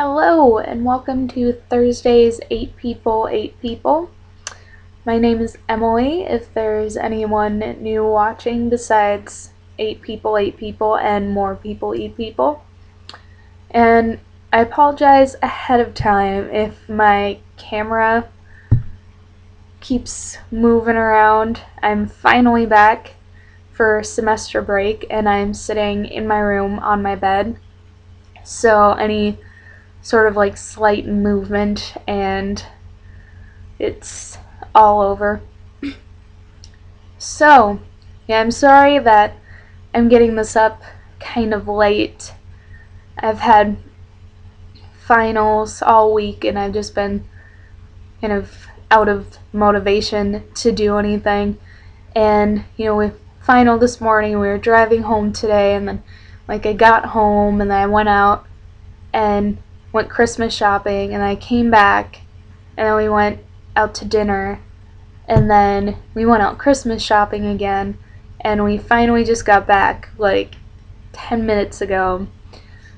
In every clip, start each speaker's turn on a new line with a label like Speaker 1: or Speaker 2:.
Speaker 1: Hello and welcome to Thursday's 8 People, 8 People. My name is Emily, if there's anyone new watching besides 8 People, 8 People and more people eat people. And I apologize ahead of time if my camera keeps moving around. I'm finally back for semester break and I'm sitting in my room on my bed. So any sort of like slight movement and it's all over. So, yeah, I'm sorry that I'm getting this up kind of late. I've had finals all week and I've just been kind of out of motivation to do anything. And, with final this morning, we were driving home today and then I got home and then I went out and went Christmas shopping and I came back and then we went out to dinner and then we went out Christmas shopping again and we finally just got back 10 minutes ago.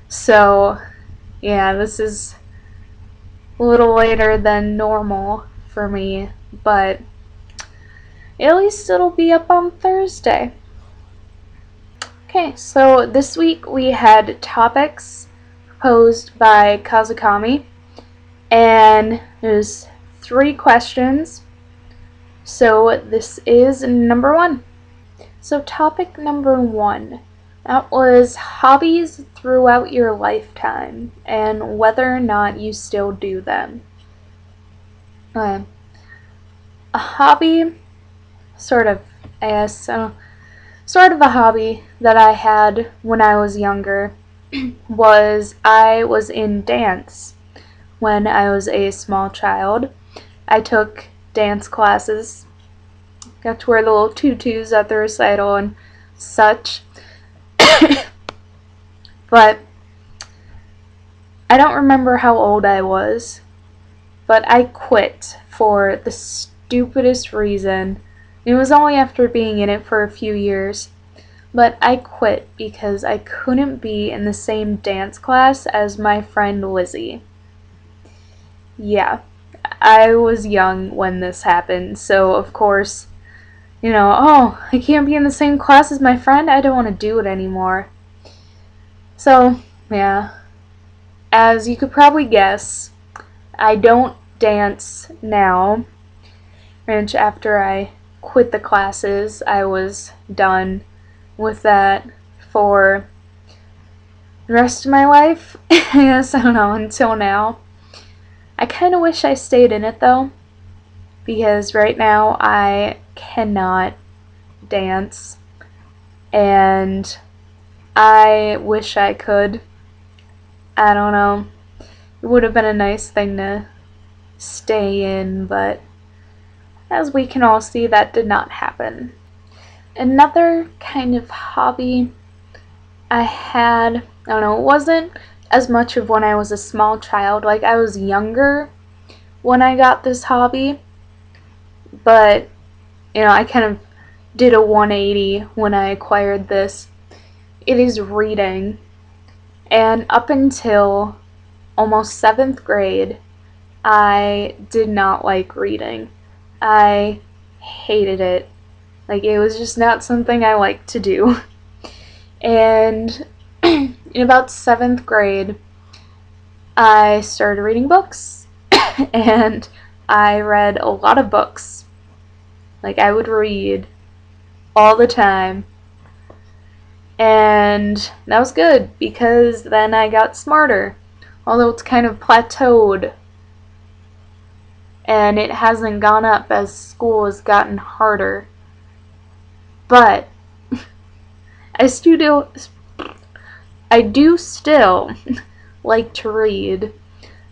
Speaker 1: So yeah, this is a little later than normal for me, but at least it'll be up on Thursday. Okay, so this week we had topics posed by Kazukami, and there's 3 questions. So this is number 1. So topic number 1, that was hobbies throughout your lifetime and whether or not you still do them. A hobby, sort of a hobby that I had when I was younger was I was in dance when I was a small child. I took dance classes, got to wear the little tutus at the recital and such. But I don't remember how old I was, but I quit for the stupidest reason. It was only after being in it for a few years. But I quit because I couldn't be in the same dance class as my friend Lizzie. Yeah, I was young when this happened, so of course, oh, I can't be in the same class as my friend? I don't want to do it anymore. So, yeah, as you could probably guess, I don't dance now. And after I quit the classes, I was done with that for the rest of my life. I guess, I don't know, until now. I kind of wish I stayed in it though, because right now I cannot dance and I wish I could. I don't know, it would have been a nice thing to stay in, but as we can all see, that did not happen. Another kind of hobby I had, I don't know, it wasn't as much of when I was a small child. I was younger when I got this hobby, but, I kind of did a 180 when I acquired this. It is reading, and up until almost 7th grade, I did not like reading. I hated it. It was just not something I liked to do. And in about 7th grade, I started reading books. And I read a lot of books. I would read all the time. And that was good, because then I got smarter. Although it's kind of plateaued. And it hasn't gone up as school has gotten harder. But I do still like to read,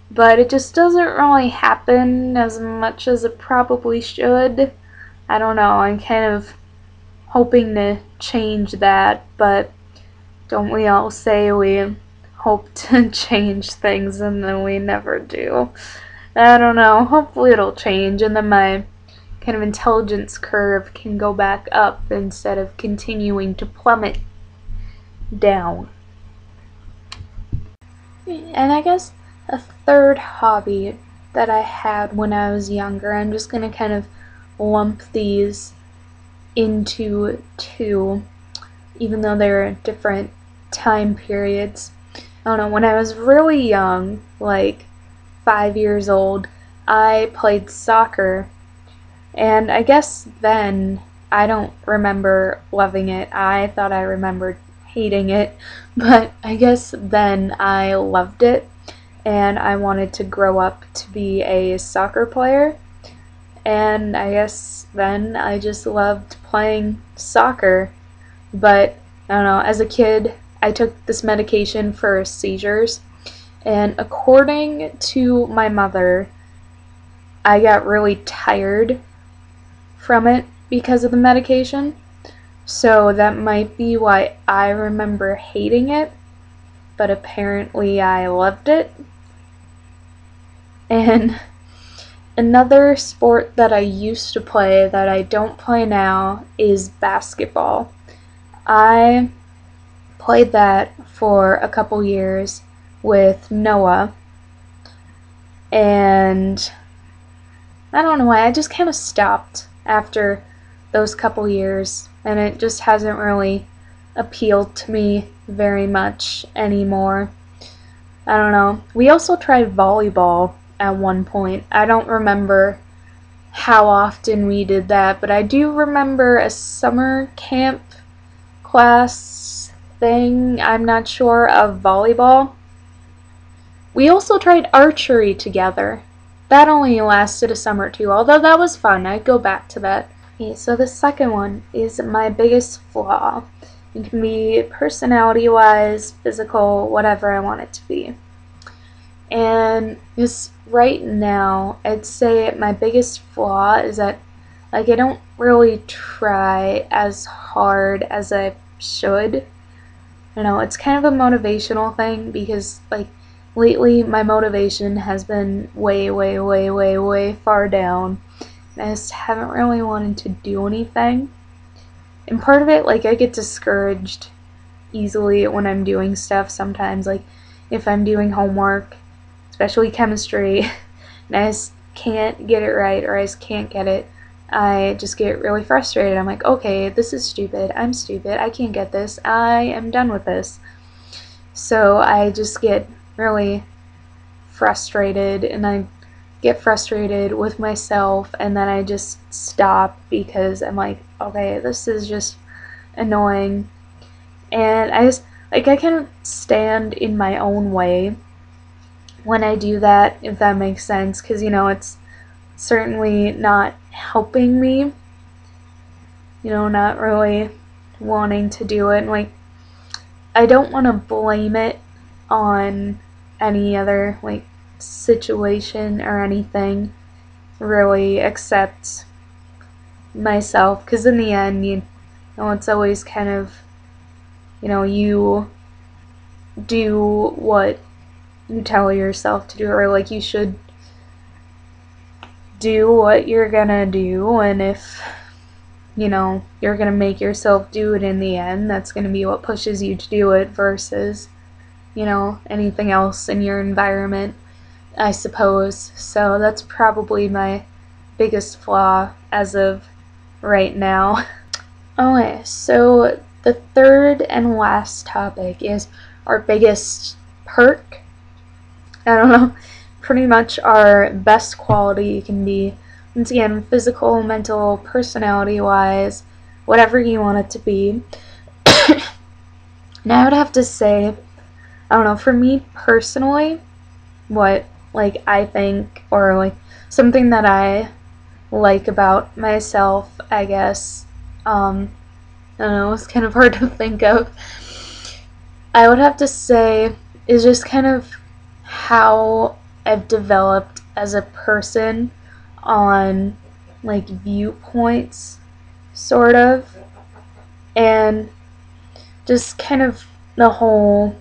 Speaker 1: but it just doesn't really happen as much as it probably should. I don't know, I'm kind of hoping to change that, but don't we all say we hope to change things and then we never do? I don't know, hopefully it'll change and then my kind of intelligence curve can go back up instead of continuing to plummet down. And I guess a third hobby that I had when I was younger. I'm just going to kind of lump these into two, even though they're different time periods. I don't know, when I was really young, like 5 years old, I played soccer. And I guess then I don't remember loving it. I thought I remembered hating it, but I guess then I loved it and I wanted to grow up to be a soccer player. And I guess then I just loved playing soccer. But I don't know, as a kid, I took this medication for seizures, and according to my mother, I got really tired from it because of the medication. So that might be why I remember hating it, but apparently I loved it. And another sport that I used to play that I don't play now is basketball. I played that for a couple years with Noah, and I don't know why, I just kind of stopped after those couple years, and it just hasn't really appealed to me very much anymore. I don't know. We also tried volleyball at one point. I don't remember how often we did that, but I do remember a summer camp class thing, I'm not sure, of volleyball. We also tried archery together. That only lasted a summer or two, although that was fun. I'd go back to that. Okay, so the second one is my biggest flaw. It can be personality-wise, physical, whatever I want it to be. And just right now, I'd say my biggest flaw is that I don't really try as hard as I should. I know, it's kind of a motivational thing because lately my motivation has been way far down. And I just haven't really wanted to do anything. And part of it, I get discouraged easily when I'm doing stuff sometimes. If I'm doing homework, especially chemistry, and I just can't get it right or I just can't get it, I just get really frustrated. I'm like, okay, this is stupid. I'm stupid. I can't get this. I am done with this. So I just get really frustrated, and I get frustrated with myself, and then I just stop because I'm like, okay, this is just annoying. And I just, I kind of stand in my own way when I do that, if that makes sense, because, it's certainly not helping me, not really wanting to do it. And, I don't want to blame it on any other, situation or anything, really, except myself, because in the end, it's always kind of, you do what you tell yourself to do, or you should do what you're gonna do, and if you're gonna make yourself do it in the end, that's gonna be what pushes you to do it versus anything else in your environment, I suppose. So that's probably my biggest flaw as of right now. Okay, so the third and last topic is our biggest perk. I don't know, pretty much our best quality can be, once again, physical, mental, personality-wise, whatever you want it to be. And I would have to say, I don't know, for me personally, what, I think, or, something that I like about myself, I guess, I don't know, it's kind of hard to think of. I would have to say is just kind of how I've developed as a person on viewpoints, sort of, and just kind of the whole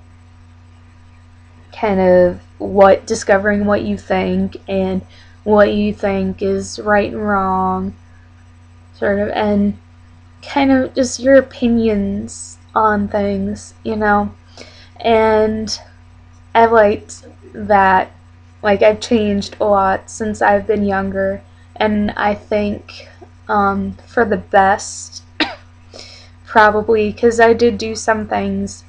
Speaker 1: kind of discovering what you think and what you think is right and wrong, sort of, and kind of just your opinions on things, and I liked that like I've changed a lot since I've been younger, and I think for the best, probably, because I did do some things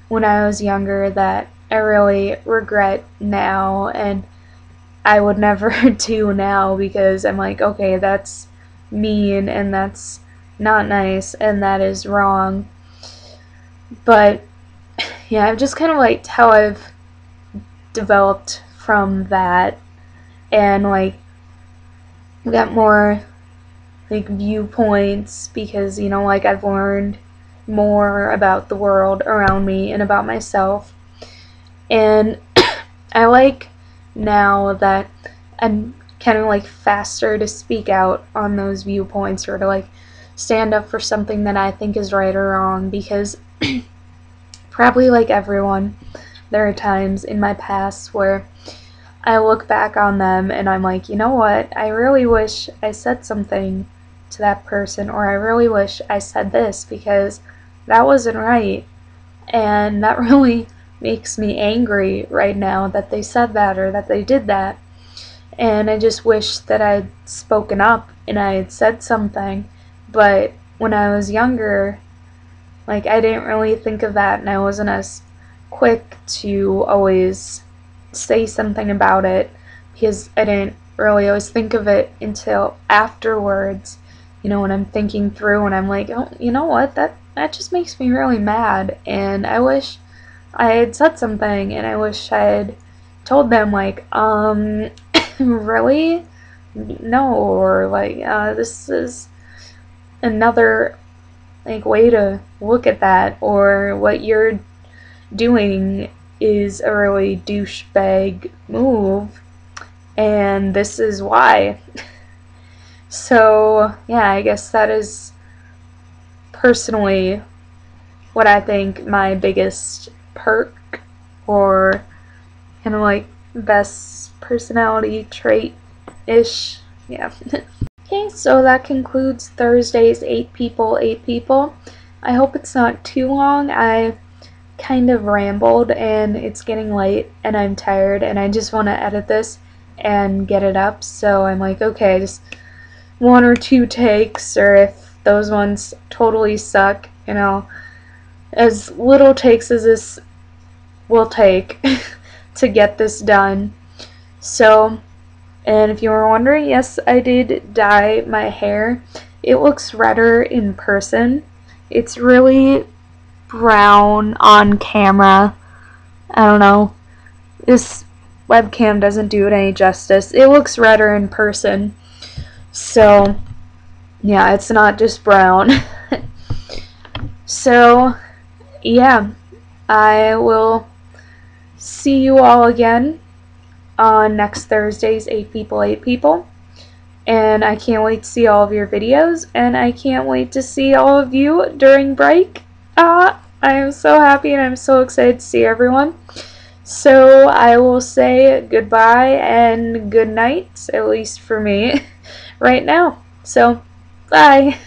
Speaker 1: when I was younger that I really regret now, and I would never do now, because I'm like, okay, that's mean and that's not nice and that is wrong. But yeah, I've just kind of liked how I've developed from that, and like got more like viewpoints, because like I've learned more about the world around me and about myself. And I like now that I'm kind of like faster to speak out on those viewpoints, or to like stand up for something that I think is right or wrong, because probably like everyone, there are times in my past where I look back on them and I'm like, you know what, I really wish I said something to that person, or I really wish I said this, because that wasn't right. And that really makes me angry right now that they said that or that they did that. And I just wish that I'd spoken up and I had said something. But when I was younger, like I didn't really think of that, and I wasn't as quick to always say something about it, because I didn't really always think of it until afterwards, when I'm thinking through and I'm like, oh, you know what, that just makes me really mad, and I wish I had said something, and I wish I had told them, like, really? No, or like, this is another like way to look at that, or what you're doing is a really douchebag move, and this is why. So yeah, I guess that is personally what I think my biggest perk, or kind of like best personality trait ish. Yeah. Okay, so that concludes Thursday's 8 People, 8 People. I hope it's not too long. I kind of rambled and it's getting late and I'm tired and I just want to edit this and get it up. So I'm like, okay, just 1 or 2 takes, or if those ones totally suck, as little takes as this will take to get this done. So, and if you were wondering, yes, I did dye my hair. It looks redder in person. It's really brown on camera. I don't know. This webcam doesn't do it any justice. It looks redder in person. So, yeah, it's not just brown. So, yeah, I will see you all again on next Thursday's 8 People, 8 People. And I can't wait to see all of your videos, and I can't wait to see all of you during break. I am so happy and I'm so excited to see everyone. So I will say goodbye and good night, at least for me, right now. So, bye.